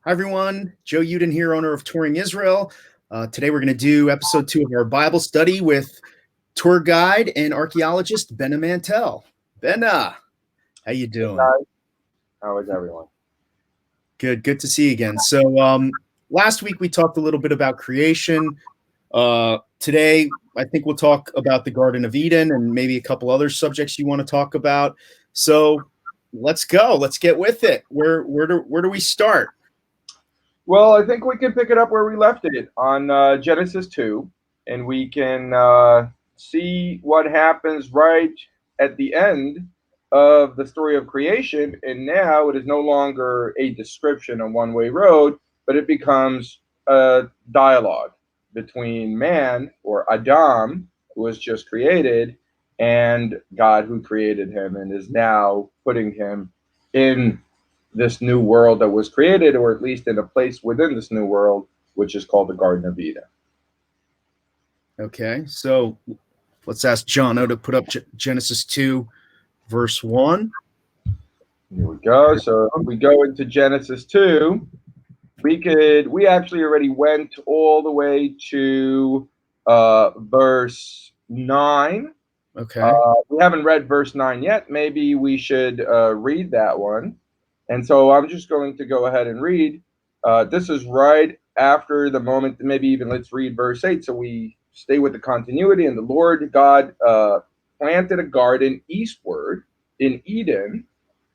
Hi, everyone. Joe Yudin here, owner of Touring Israel. Today, we're going to do episode 2 of our Bible study with tour guide and archaeologist Bena Mantel. Bena, how you Hey doing? guys, how is everyone? Good to see you again. So, last week we talked a little bit about creation. Today, I think we'll talk about the Garden of Eden and maybe a couple other subjects you want to talk about. So, let's go. Let's get with it. Where do we start? Well, I think we can pick it up where we left it on Genesis 2, and we can see what happens right at the end of the story of creation. And now it is no longer a description on one-way road, but it becomes a dialogue between man, or Adam, who was just created, and God, who created him and is now putting him in this new world that was created, or at least in a place within this new world, which is called the Garden of Eden. Okay, so let's ask Jono to put up Genesis 2, verse 1. Here we go. So if we go into Genesis 2, we actually already went all the way to verse 9. Okay. We haven't read verse 9 yet. Maybe we should read that one. And so I'm just going to go ahead and read. This is right after the moment, maybe even let's read verse 8 so we stay with the continuity. And the Lord God planted a garden eastward in Eden,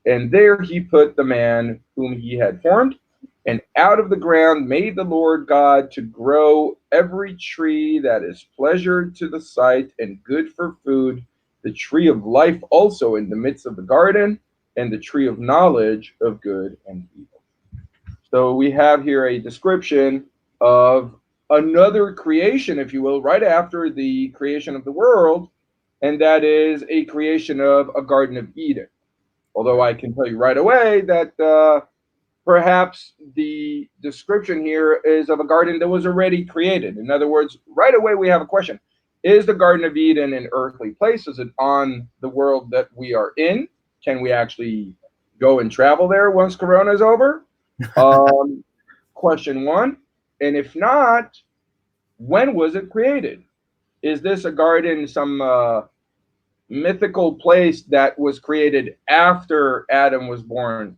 and there he put the man whom he had formed. And out of the ground made the Lord God to grow every tree that is pleasure to the sight and good for food, the tree of life also in the midst of the garden, and the tree of knowledge of good and evil. So we have here a description of another creation, if you will, right after the creation of the world, and that is a creation of a Garden of Eden. Although I can tell you right away that perhaps the description here is of a garden that was already created. In other words, right away we have a question. Is the Garden of Eden an earthly place? Is it on the world that we are in? Can we actually go and travel there once Corona is over? Um, question one. And if not, when was it created? Is this a garden, some mythical place that was created after Adam was born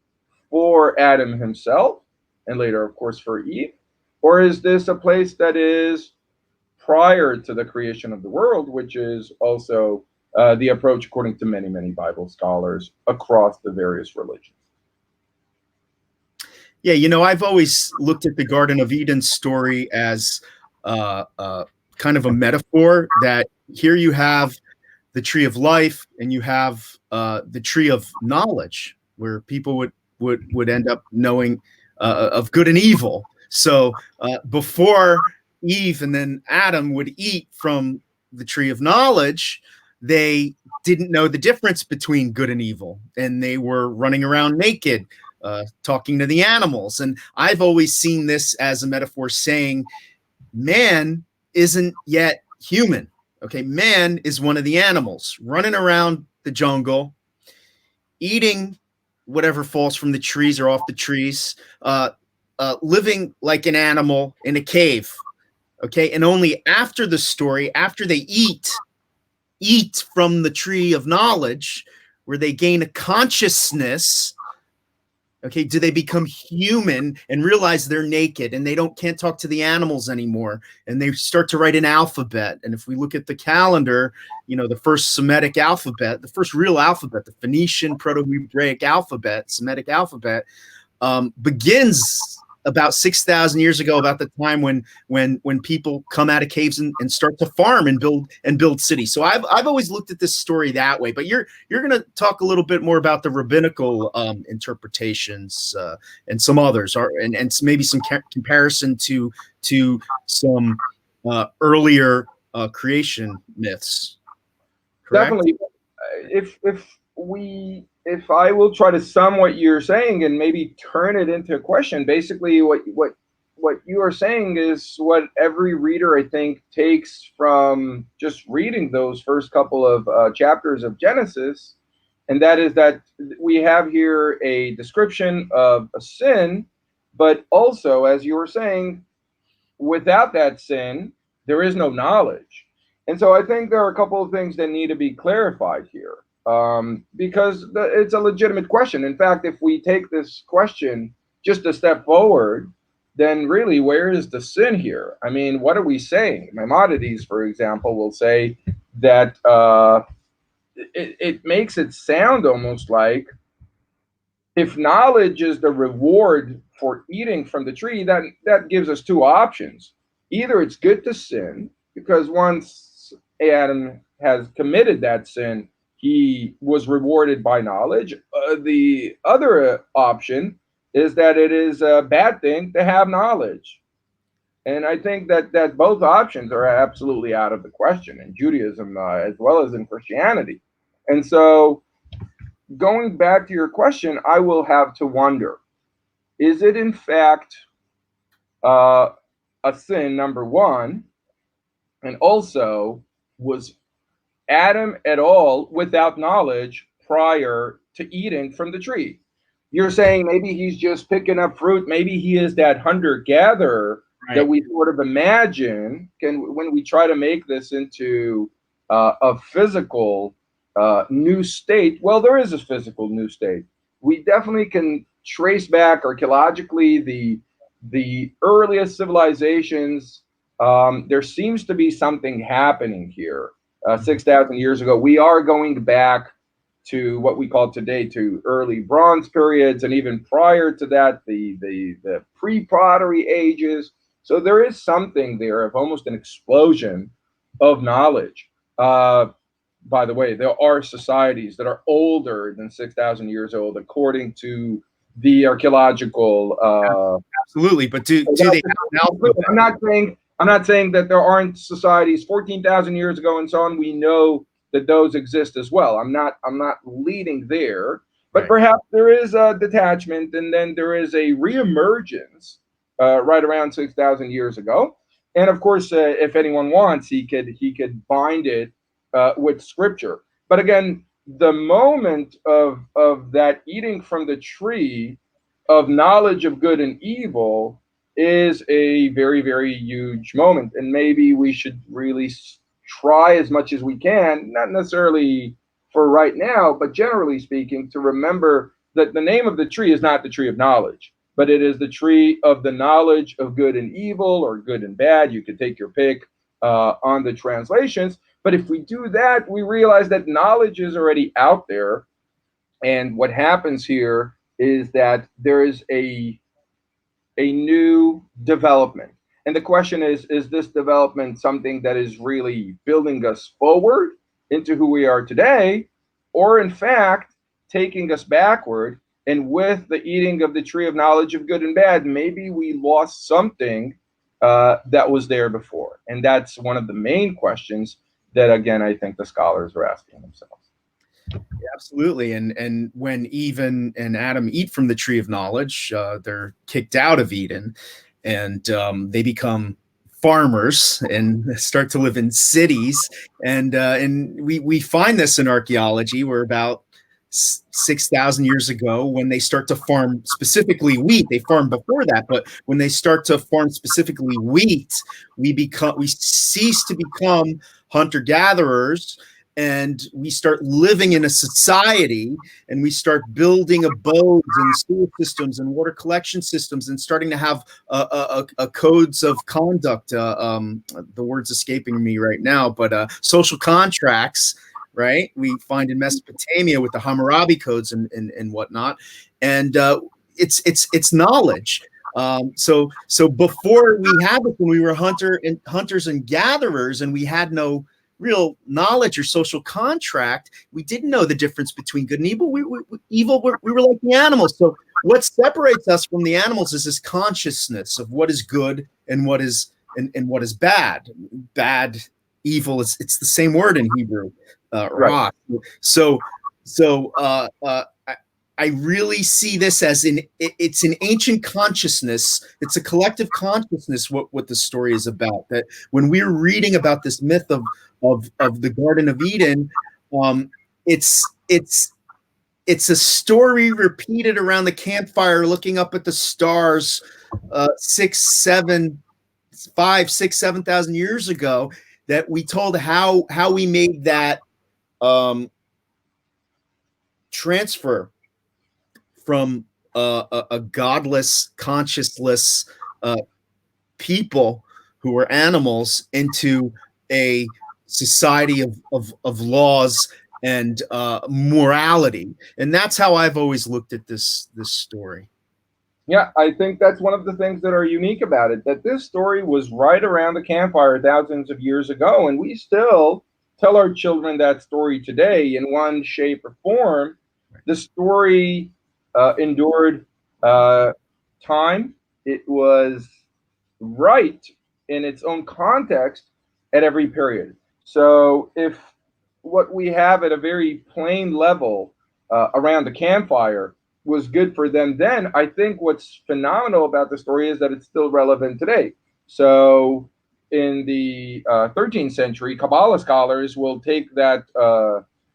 for Adam himself, and later, of course, for Eve? Or is this a place that is prior to the creation of the world, which is also the approach according to many, many Bible scholars across the various religions? Yeah, I've always looked at the Garden of Eden story as kind of a metaphor that here you have the tree of life and you have the tree of knowledge, where people would end up knowing of good and evil. So before Eve and then Adam would eat from the tree of knowledge, they didn't know the difference between good and evil, and they were running around naked, talking to the animals. And I've always seen this as a metaphor saying man isn't yet human. Okay, man is one of the animals running around the jungle, eating whatever falls from the trees or off the trees, living like an animal in a cave. Okay, and only after the story, after they eat from the tree of knowledge, where they gain a consciousness. Okay, do they become human and realize they're naked and they can't talk to the animals anymore, and they start to write an alphabet? And if we look at the calendar, the first Semitic alphabet, the first real alphabet, the Phoenician Proto-Hebraic alphabet, Semitic alphabet, begins about 6,000 years ago, about the time when people come out of caves and start to farm and build cities. So I've always looked at this story that way. But you're going to talk a little bit more about the rabbinical interpretations and some others, and maybe some comparison to some earlier creation myths. Correct? Definitely. If I will try to sum what you're saying and maybe turn it into a question, basically what you are saying is what every reader, I think, takes from just reading those first couple of chapters of Genesis, and that is that we have here a description of a sin, but also, as you were saying, without that sin, there is no knowledge. And so I think there are a couple of things that need to be clarified here, because it's a legitimate question. In fact, if we take this question just a step forward, then really, where is the sin here? I mean, what are we saying? Maimonides, for example, will say that it makes it sound almost like if knowledge is the reward for eating from the tree, then that gives us two options. Either it's good to sin, because once Adam has committed that sin, he was rewarded by knowledge. The other option is that it is a bad thing to have knowledge. And I think that both options are absolutely out of the question in Judaism, as well as in Christianity. And so, going back to your question, I will have to wonder, is it in fact uh, a sin, number one? And also, was Adam at all without knowledge prior to eating from the tree? You're saying maybe he's just picking up fruit. Maybe he is that hunter gatherer that Right. we sort of imagine when we try to make this into a physical new state. Well, there is a physical new state. We definitely can trace back archaeologically the earliest civilizations. There seems to be something happening here. 6,000 years ago, we are going back to what we call today to early bronze periods, and even prior to that, the pre-pottery ages. So there is something there of almost an explosion of knowledge. By the way, there are societies that are older than 6,000 years old, according to the archaeological. Absolutely, but do they have an alphabet? I'm not saying that there aren't societies 14,000 years ago and so on. We know that those exist as well. I'm not leading there, but Right. perhaps there is a detachment, and then there is a reemergence right around 6,000 years ago. And of course, if anyone wants, he could bind it with scripture. But again, the moment of that eating from the tree of knowledge of good and evil is a very, very huge moment. And maybe we should really try as much as we can, not necessarily for right now, but generally speaking, to remember that the name of the tree is not the tree of knowledge, but it is the tree of the knowledge of good and evil, or good and bad. You could take your pick on the translations. But if we do that, we realize that knowledge is already out there. And what happens here is that there is a new development. And the question is this development something that is really building us forward into who we are today, or in fact taking us backward? And with the eating of the tree of knowledge of good and bad, maybe we lost something that was there before. And that's one of the main questions that, again, I think the scholars are asking themselves. Absolutely, and when Eve and Adam eat from the tree of knowledge, they're kicked out of Eden, and they become farmers and start to live in cities. And we find this in archaeology. We're about 6,000 years ago when they start to farm specifically wheat. They farmed before that, but when they start to farm specifically wheat, we cease to become hunter gatherers, and we start living in a society, and we start building abodes and school systems and water collection systems, and starting to have a codes of conduct. The word's escaping me right now, but social contracts. Right, we find in Mesopotamia with the Hammurabi codes and whatnot, and it's knowledge. So before we had it, when we were hunters and gatherers, and we had no real knowledge or social contract, we didn't know the difference between good and evil. We were like the animals. So what separates us from the animals is this consciousness of what is good and what is what is bad. Bad, evil. It's the same word in Hebrew. Right. So I really see this as it's an ancient consciousness. It's a collective consciousness. What the story is about. That when we're reading about this myth of the Garden of Eden, it's it's a story repeated around the campfire, looking up at the stars, 7,000 years ago, that we told how we made that transfer from a godless, conscienceless people who were animals into a society of laws and morality. And that's how I've always looked at this story. Yeah, I think that's one of the things that are unique about it, that this story was right around the campfire thousands of years ago, and we still tell our children that story today in one shape or form. The story endured time. It was right in its own context at every period. So if what we have at a very plain level around the campfire was good for them then, I think what's phenomenal about the story is that it's still relevant today. So in the 13th century, Kabbalah scholars will take that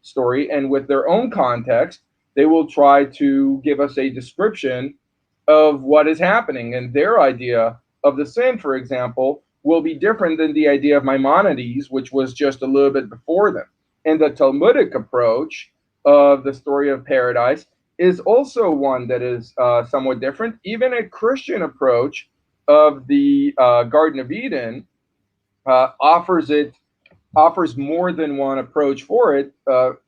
story, and with their own context, they will try to give us a description of what is happening. And their idea of the sin, for example, will be different than the idea of Maimonides, which was just a little bit before them. And the Talmudic approach of the story of paradise is also one that is somewhat different. Even a Christian approach of the Garden of Eden offers more than one approach for it,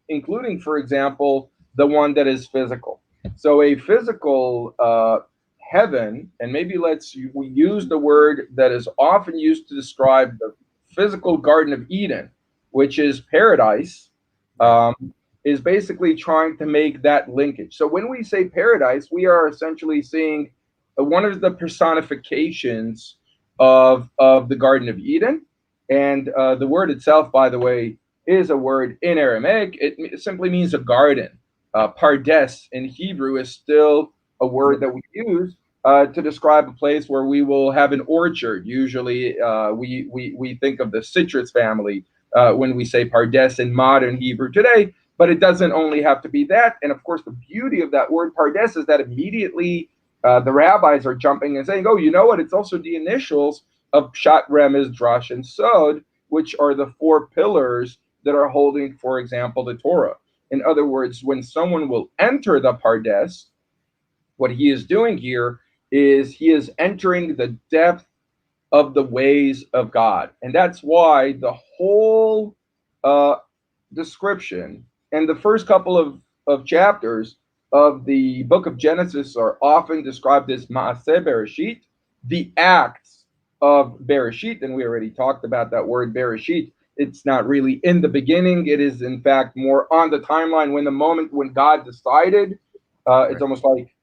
including, for example, the one that is physical. So a physical heaven, and maybe we use the word that is often used to describe the physical Garden of Eden, which is paradise, is basically trying to make that linkage. So when we say paradise, we are essentially seeing one of the personifications of the Garden of Eden. And the word itself, by the way, is a word in Aramaic. It simply means a garden. Pardes in Hebrew is still a word that we use to describe a place where we will have an orchard. Usually, we think of the citrus family when we say Pardes in modern Hebrew today, but it doesn't only have to be that. And of course, the beauty of that word Pardes is that immediately the rabbis are jumping and saying, oh, you know what? It's also the initials of Pshat, Remez, Drash, and Sod, which are the four pillars that are holding, for example, the Torah. In other words, when someone will enter the Pardes, what he is doing here is he is entering the depth of the ways of God. And that's why the whole description and the first couple of chapters of the book of Genesis are often described as Maaseh Bereshit, the acts of Bereshit. And we already talked about that word Bereshit. It's not really in the beginning. It is, in fact, more on the timeline when the moment when God decided. It's almost like,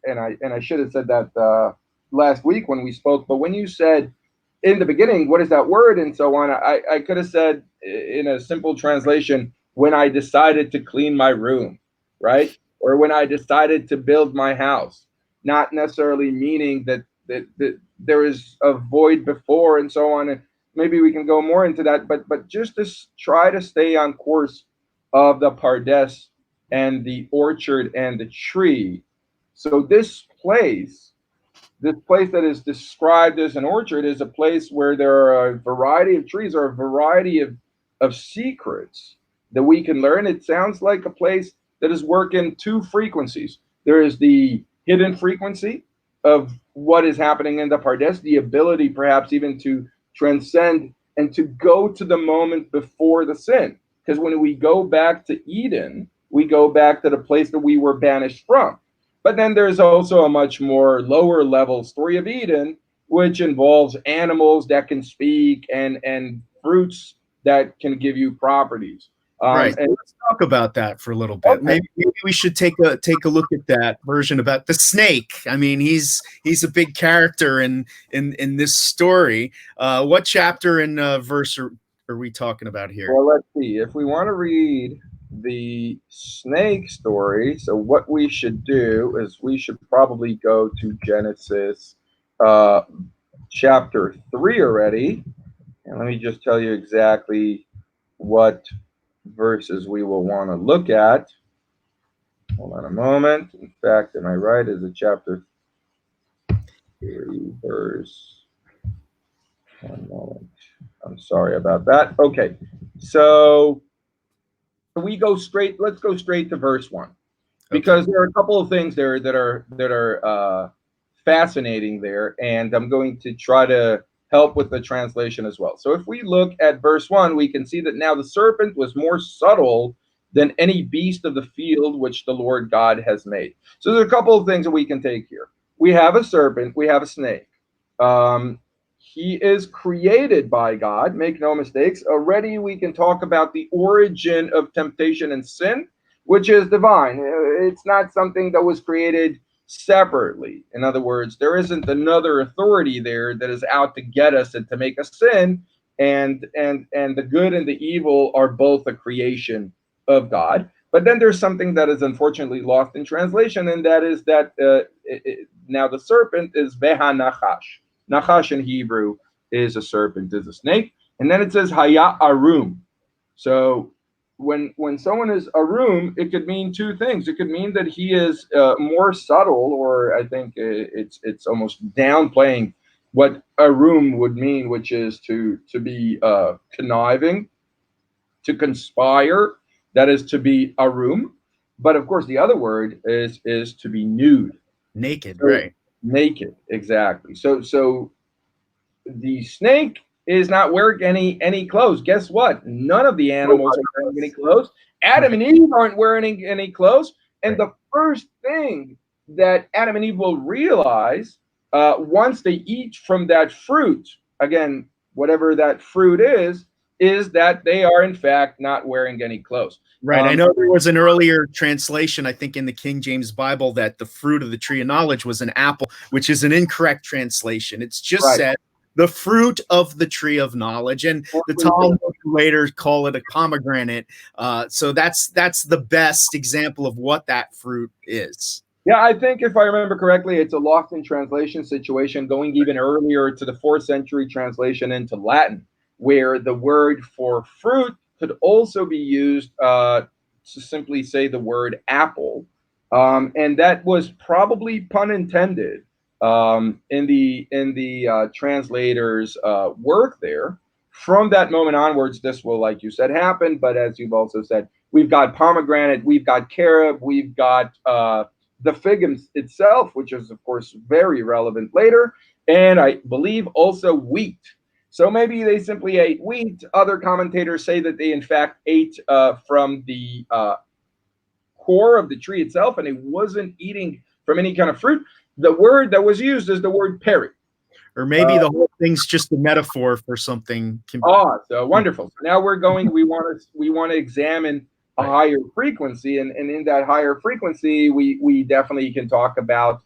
and I should have said that last week when we spoke, but when you said in the beginning, what is that word, and so on, I could have said in a simple translation, when I decided to clean my room, right? Or when I decided to build my house, not necessarily meaning that there is a void before and so on. And maybe we can go more into that, but just to try to stay on course of the Pardes and the orchard and the tree. So this place that is described as an orchard is a place where there are a variety of trees or a variety of secrets that we can learn. It sounds like a place that is working two frequencies. There is the hidden frequency of what is happening in the Pardes, the ability perhaps even to transcend and to go to the moment before the sin. Because when we go back to Eden, we go back to the place that we were banished from. But then there's also a much more lower level story of Eden, which involves animals that can speak and fruits that can give you properties. Right. And Let's talk about that for a little bit. okay. Maybe we should take a look at that version about the snake. I mean, he's a big character in this story. What chapter and verse are we talking about here? Well, let's see. If we want to read the snake story, so what we should do is we should probably go to Genesis chapter 3 already. And let me just tell you exactly what verses we will want to look at. Hold on a moment. In fact, am I right? Is it chapter 3, verse? One moment. I'm sorry about that. Okay, so we go straight. Let's go straight to verse 1, because there are a couple of things there that are fascinating there, and I'm going to try to help with the translation as well. So if we look at verse 1, we can see that now the serpent was more subtle than any beast of the field which the Lord God has made. So there's a couple of things that we can take here. We have a serpent, we have a snake. He is created by God, make no mistakes. Already we can talk about the origin of temptation and sin, which is divine. It's not something that was created separately. In other words, there isn't another authority there that is out to get us and to make us sin. And the good and the evil are both a creation of God. But then there's something that is unfortunately lost in translation, and that is that now the serpent is Beha Nachash. Nachash in Hebrew is a serpent, is a snake. And then it says Haya Arum. So when someone is arum, it could mean two things. It could mean that he is more subtle, or I think it's almost downplaying what arum would mean, which is to be conniving, to conspire. That is to be arum. But of course, the other word is to be nude, naked, so, right? Naked, exactly. So the snake is not wearing any clothes. Guess what? None of the animals are wearing any clothes. Adam and Eve aren't wearing any clothes. And the first thing that Adam and Eve will realize once they eat from that fruit, again, whatever that fruit is that they are in fact not wearing any clothes. Right. I know there was an earlier translation, I think in the King James Bible, that the fruit of the tree of knowledge was an apple, which is an incorrect translation. It's just said the fruit of the tree of knowledge, and the Talmud later call it a pomegranate. So that's the best example of what that fruit is. Yeah, I think if I remember correctly, it's a lost in translation situation, going even earlier to the 4th century translation into Latin, where the word for fruit could also be used to simply say the word apple. And that was probably pun intended in the translator's work there. From that moment onwards, this will, like you said, happen. But as you've also said, we've got pomegranate, we've got carob, we've got the fig itself, which is, of course, very relevant later. And I believe also wheat. So maybe they simply ate wheat. Other commentators say that they, in fact, ate from the core of the tree itself, and it wasn't eating from any kind of fruit. The word that was used is the word peri. Or maybe the whole thing's just a metaphor for something. So wonderful. So now we want to examine a higher frequency, and in that higher frequency, we definitely can talk about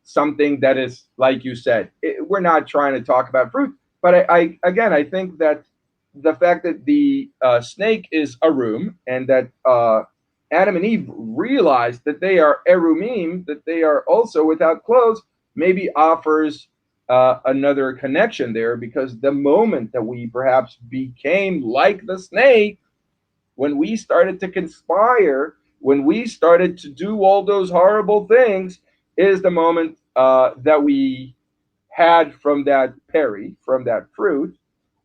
something that is, like you said, we're not trying to talk about fruit, but I think that the fact that the snake is arum, and that Adam and Eve realized that they are erumim, that they are also without clothes, maybe offers another connection there, because the moment that we perhaps became like the snake, when we started to conspire, when we started to do all those horrible things, is the moment that we had from that peri, from that fruit.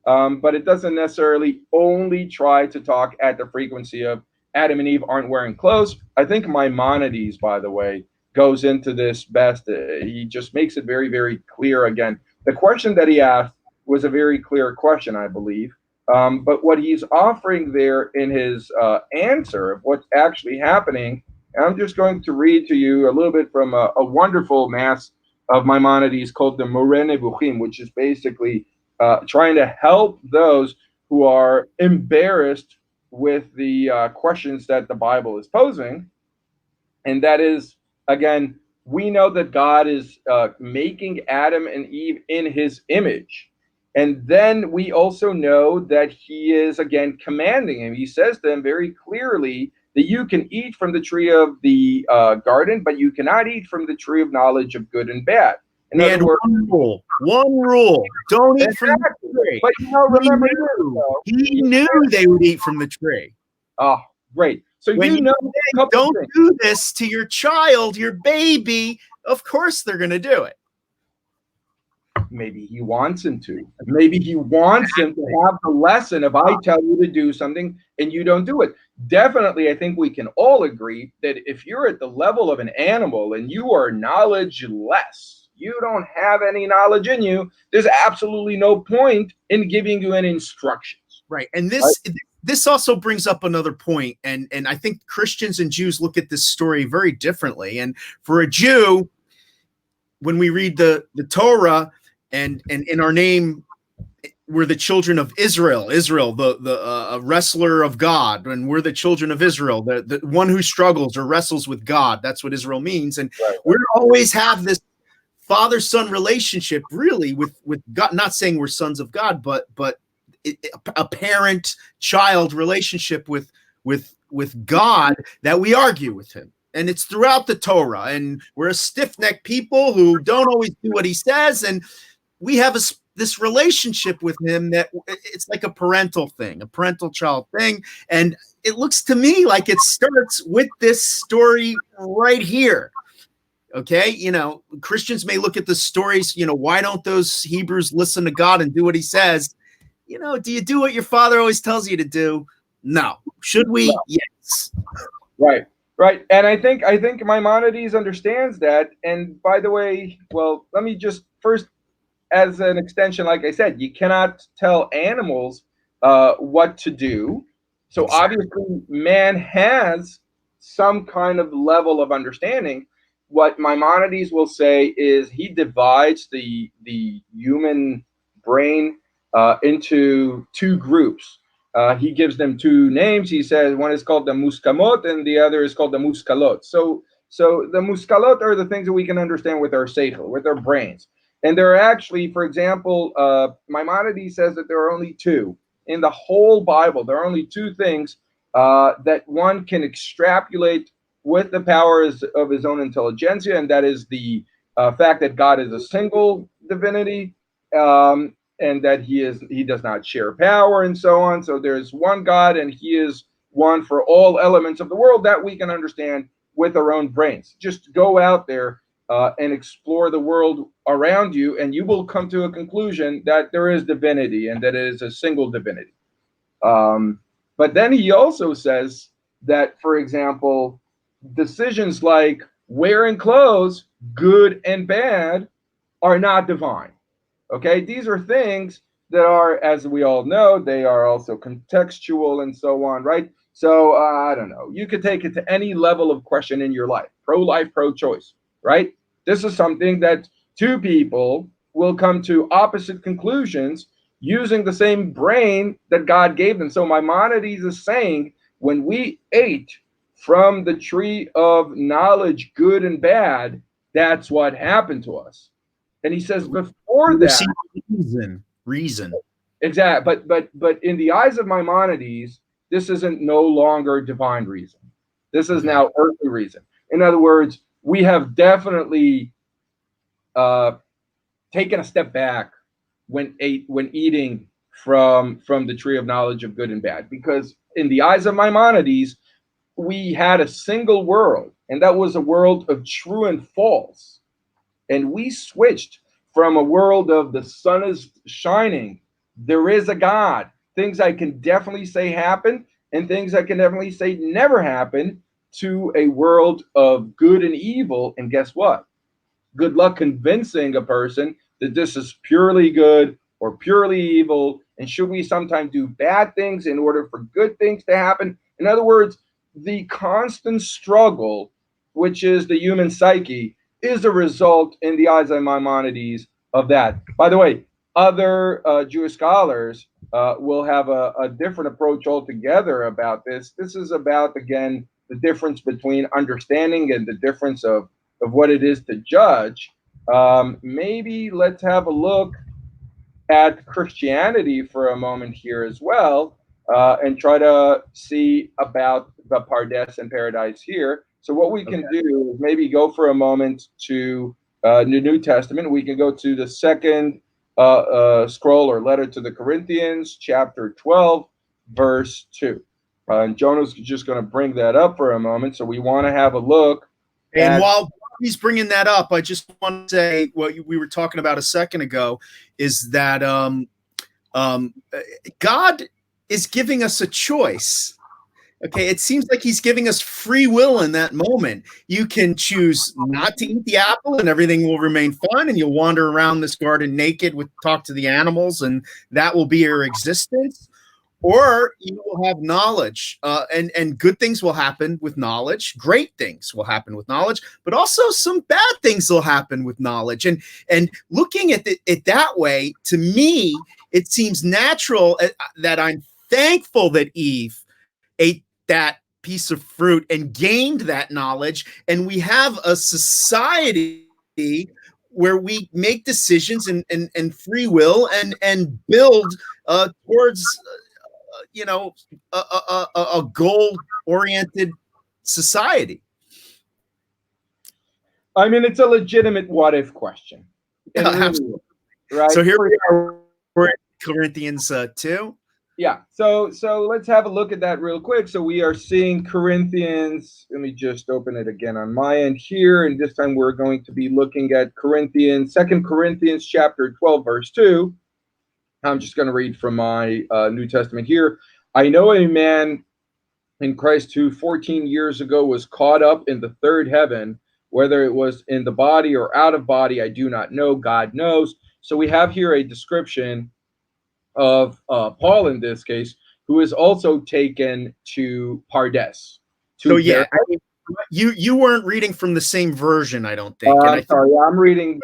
But it doesn't necessarily only try to talk at the frequency of Adam and Eve aren't wearing clothes. I think Maimonides, by the way, goes into this best. He just makes it very, very clear again. The question that he asked was a very clear question, I believe. But what he's offering there in his answer of what's actually happening, I'm just going to read to you a little bit from a wonderful mass of Maimonides called the Moreh Nevuchim, which is basically trying to help those who are embarrassed with the questions that the Bible is posing. And that is, again, we know that God is making Adam and Eve in his image. And then we also know that he is, again, commanding him. He says to them very clearly that you can eat from the tree of the garden, but you cannot eat from the tree of knowledge of good and bad. In other words, one rule. Don't eat from the tree. But remember, he knew they would eat from the tree. Oh, great. So when you know say, a couple don't things. do this to your child, your baby, of course they're going to do it. Maybe he wants him to. Maybe he wants him to have the lesson if I tell you to do something and you don't do it. Definitely, I think we can all agree that if you're at the level of an animal and you are knowledgeless, you don't have any knowledge in you, there's absolutely no point in giving you any instructions. Right. And Right? this also brings up another point, and I think Christians and Jews look at this story very differently. And for a Jew, when we read the Torah, and in our name we're the children of Israel, the wrestler of God, and we're the children of Israel, the one who struggles or wrestles with God. That's what Israel means. And we always have this father-son relationship, really, with God. Not saying we're sons of God, but a parent-child relationship with God, that we argue with him. And it's throughout the Torah. And we're a stiff-necked people who don't always do what he says. And we have this relationship with him that it's like a parental thing, a parental-child thing. And it looks to me like it starts with this story right here. Okay, Christians may look at the stories, why don't those Hebrews listen to God and do what he says? Do you do what your father always tells you to do? No. Should we? No. Yes. Right. Right. And I think Maimonides understands that. And by the way, well, let me just first, as an extension, like I said, you cannot tell animals what to do. So Exactly. obviously, man has some kind of level of understanding. What Maimonides will say is he divides the human brain into two groups. He gives them two names. He says one is called the muskamot and the other is called the muskalot. So the muskalot are the things that we can understand with our seichel, with our brains. And there are actually, for example, Maimonides says that there are only two in the whole Bible. There are only two things that one can extrapolate with the powers of his own intelligentsia, and that is the fact that God is a single divinity, and that he does not share power, and so on. So there's one God, and he is one for all elements of the world that we can understand with our own brains. Just go out there and explore the world around you, and you will come to a conclusion that there is divinity and that it is a single divinity. But then he also says that, for example, decisions like wearing clothes, good and bad, are not divine. Okay, these are things that are, as we all know, they are also contextual and so on, right? So I don't know. You could take it to any level of question in your life, pro-life, pro-choice, right? This is something that two people will come to opposite conclusions using the same brain that God gave them. So Maimonides is saying when we ate from the tree of knowledge, good and bad, that's what happened to us. And he says before that, reason. exactly. But in the eyes of Maimonides, this isn't no longer divine reason. This is now earthly reason. In other words, we have definitely taken a step back when eating from the tree of knowledge of good and bad, because in the eyes of Maimonides, we had a single world, and that was a world of true and false. And we switched from a world of the sun is shining, there is a God, things I can definitely say happened, and things I can definitely say never happened, to a world of good and evil. And guess what? Good luck convincing a person that this is purely good or purely evil. And should we sometimes do bad things in order for good things to happen? In other words, the constant struggle, which is the human psyche, is a result, in the eyes of Maimonides, of that. By the way, other Jewish scholars will have a different approach altogether about this. This is about, again, the difference between understanding and the difference of what it is to judge. Maybe let's have a look at Christianity for a moment here as well, and try to see about the Pardes and Paradise here. So what we can do is maybe go for a moment to the New Testament. We can go to the second scroll or letter to the Corinthians, chapter 12, verse 2. And Jonah's just going to bring that up for a moment. So we want to have a look. And while he's bringing that up, I just want to say what we were talking about a second ago is that God is giving us a choice. Okay, it seems like he's giving us free will in that moment. You can choose not to eat the apple and everything will remain fine and you'll wander around this garden naked talk to the animals and that will be your existence. Or you will have knowledge, and good things will happen with knowledge. Great things will happen with knowledge, but also some bad things will happen with knowledge. And looking at it that way, to me, it seems natural that I'm thankful that Eve ate that piece of fruit and gained that knowledge. And we have a society where we make decisions and free will and build towards a goal-oriented society. I mean, it's a legitimate what-if question. Really, right? So here we are, we're in Corinthians 2. Yeah, so let's have a look at that real quick. So we are seeing Corinthians. Let me just open it again on my end here, and this time we're going to be looking at Second Corinthians chapter 12, verse 2. I'm just going to read from my New Testament here. I know a man in Christ who 14 years ago was caught up in the third heaven, whether it was in the body or out of body, I do not know. God knows. So we have here a description of Paul in this case, who is also taken to Pardes. So yeah, you weren't reading from the same version, I don't think. I'm sorry, I'm reading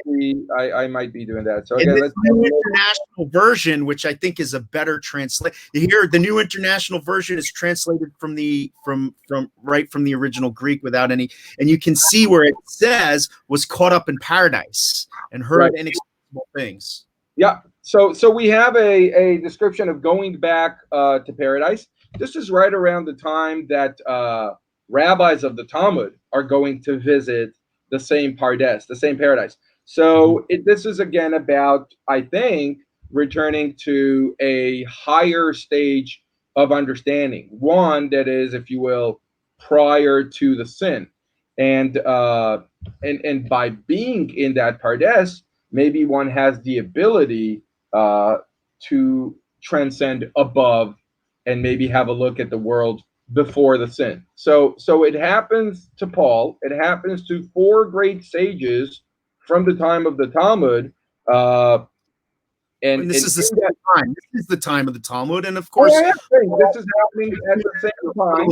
I might be doing that. So again, let's New International Version, which I think is a better translation. Here, the New International Version is translated from the original Greek without any, and you can see where it says was caught up in paradise and heard inexplicable things. Yeah. So we have a description of going back to paradise. This is right around the time that rabbis of the Talmud are going to visit the same Pardes, the same paradise. So this is again about, I think, returning to a higher stage of understanding, one that is, if you will, prior to the sin, and by being in that Pardes, maybe one has the ability to transcend above and maybe have a look at the world before the sin. So it happens to Paul. It happens to 4 great sages from the time of the Talmud. And this is the time. This is the time of the Talmud, and of course, this is happening at the same time.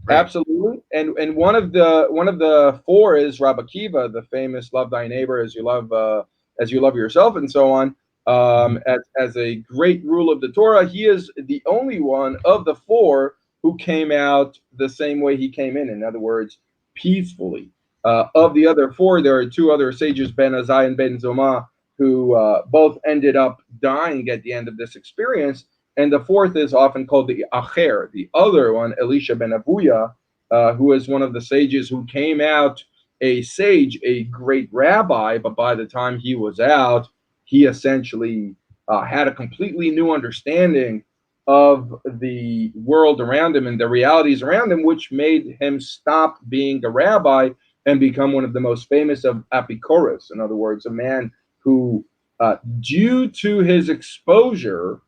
Right. Absolutely, and one of the 4 is Rabbi Akiva, the famous "Love thy neighbor as you love yourself," and so on. As a great rule of the Torah, he is the only one of the 4 who came out the same way he came in. In other words, peacefully. Of the other 4, there are 2 other sages, Ben Azai and Ben Zoma, who both ended up dying at the end of this experience. And the 4th is often called the Acher, the other one, Elisha ben Abuya, who is one of the sages who came out a sage, a great rabbi, but by the time he was out, he essentially had a completely new understanding of the world around him and the realities around him, which made him stop being a rabbi and become one of the most famous of Epicureans. In other words, a man who, due to his exposure,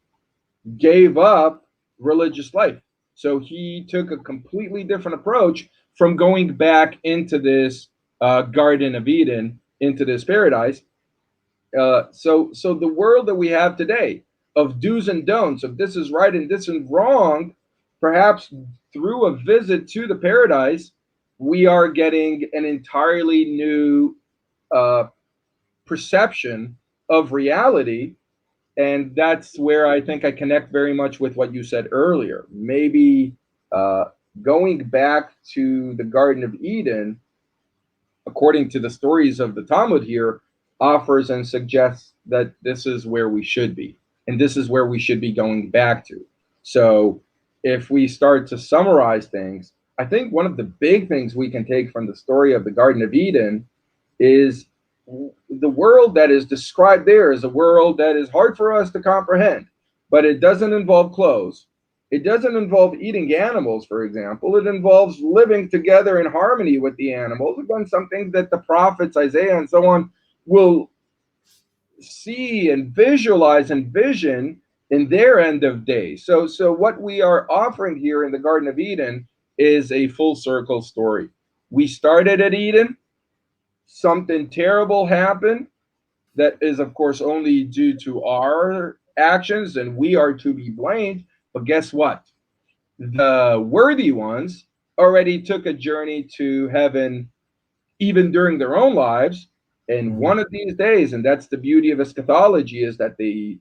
gave up religious life. So he took a completely different approach from going back into this Garden of Eden, into this paradise. So the world that we have today of do's and don'ts, of this is right and this is wrong, perhaps through a visit to the paradise, we are getting an entirely new perception of reality. And that's where I think I connect very much with what you said earlier. Maybe going back to the Garden of Eden, according to the stories of the Talmud here, offers and suggests that this is where we should be. And this is where we should be going back to. So if we start to summarize things, I think one of the big things we can take from the story of the Garden of Eden is the world that is described there is a world that is hard for us to comprehend, but it doesn't involve clothes. It doesn't involve eating animals, for example. It involves living together in harmony with the animals. Again, something that the prophets, Isaiah and so on, will see and visualize and vision in their end of days. So what we are offering here in the Garden of Eden is a full circle story. We started at Eden, something terrible happened that is, of course, only due to our actions, and we are to be blamed. But guess what? The worthy ones already took a journey to heaven even during their own lives. And one of these days, and that's the beauty of eschatology, is that the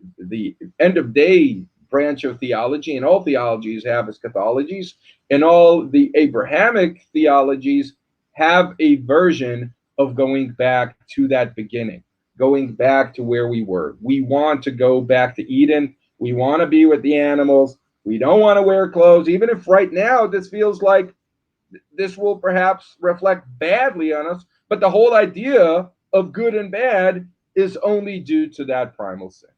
end of day branch of theology, and all theologies have eschatologies, and all the Abrahamic theologies have a version of going back to that beginning, going back to where we were. We want to go back to Eden. We want to be with the animals. We don't want to wear clothes, even if right now this feels like this will perhaps reflect badly on us. But the whole idea of good and bad is only due to that primal sin.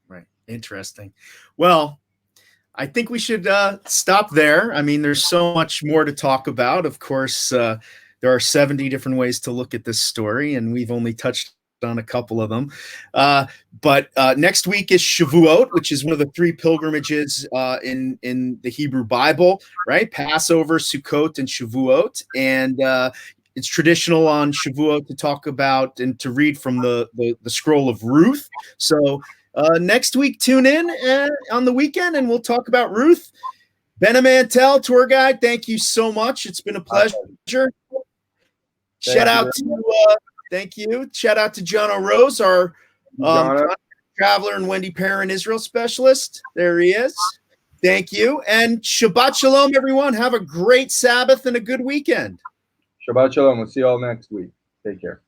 Right. Interesting. Well, I think we should stop there. I mean, there's so much more to talk about. Of course, there are 70 different ways to look at this story, and we've only touched on a couple of them. But next week is Shavuot, which is one of the 3 pilgrimages in the Hebrew Bible, right? Passover, Sukkot, and Shavuot. And it's traditional on Shavuot to talk about and to read from the scroll of Ruth. So next week, tune in on the weekend, and we'll talk about Ruth. Bena Mantel, tour guide, thank you so much. It's been a pleasure. Shout out to thank you. Shout out to John O'Rose, our traveler, and Wendy Perrin, Israel specialist. There he is. Thank you. And Shabbat Shalom, everyone. Have a great Sabbath and a good weekend. Shabbat Shalom. We'll see you all next week. Take care.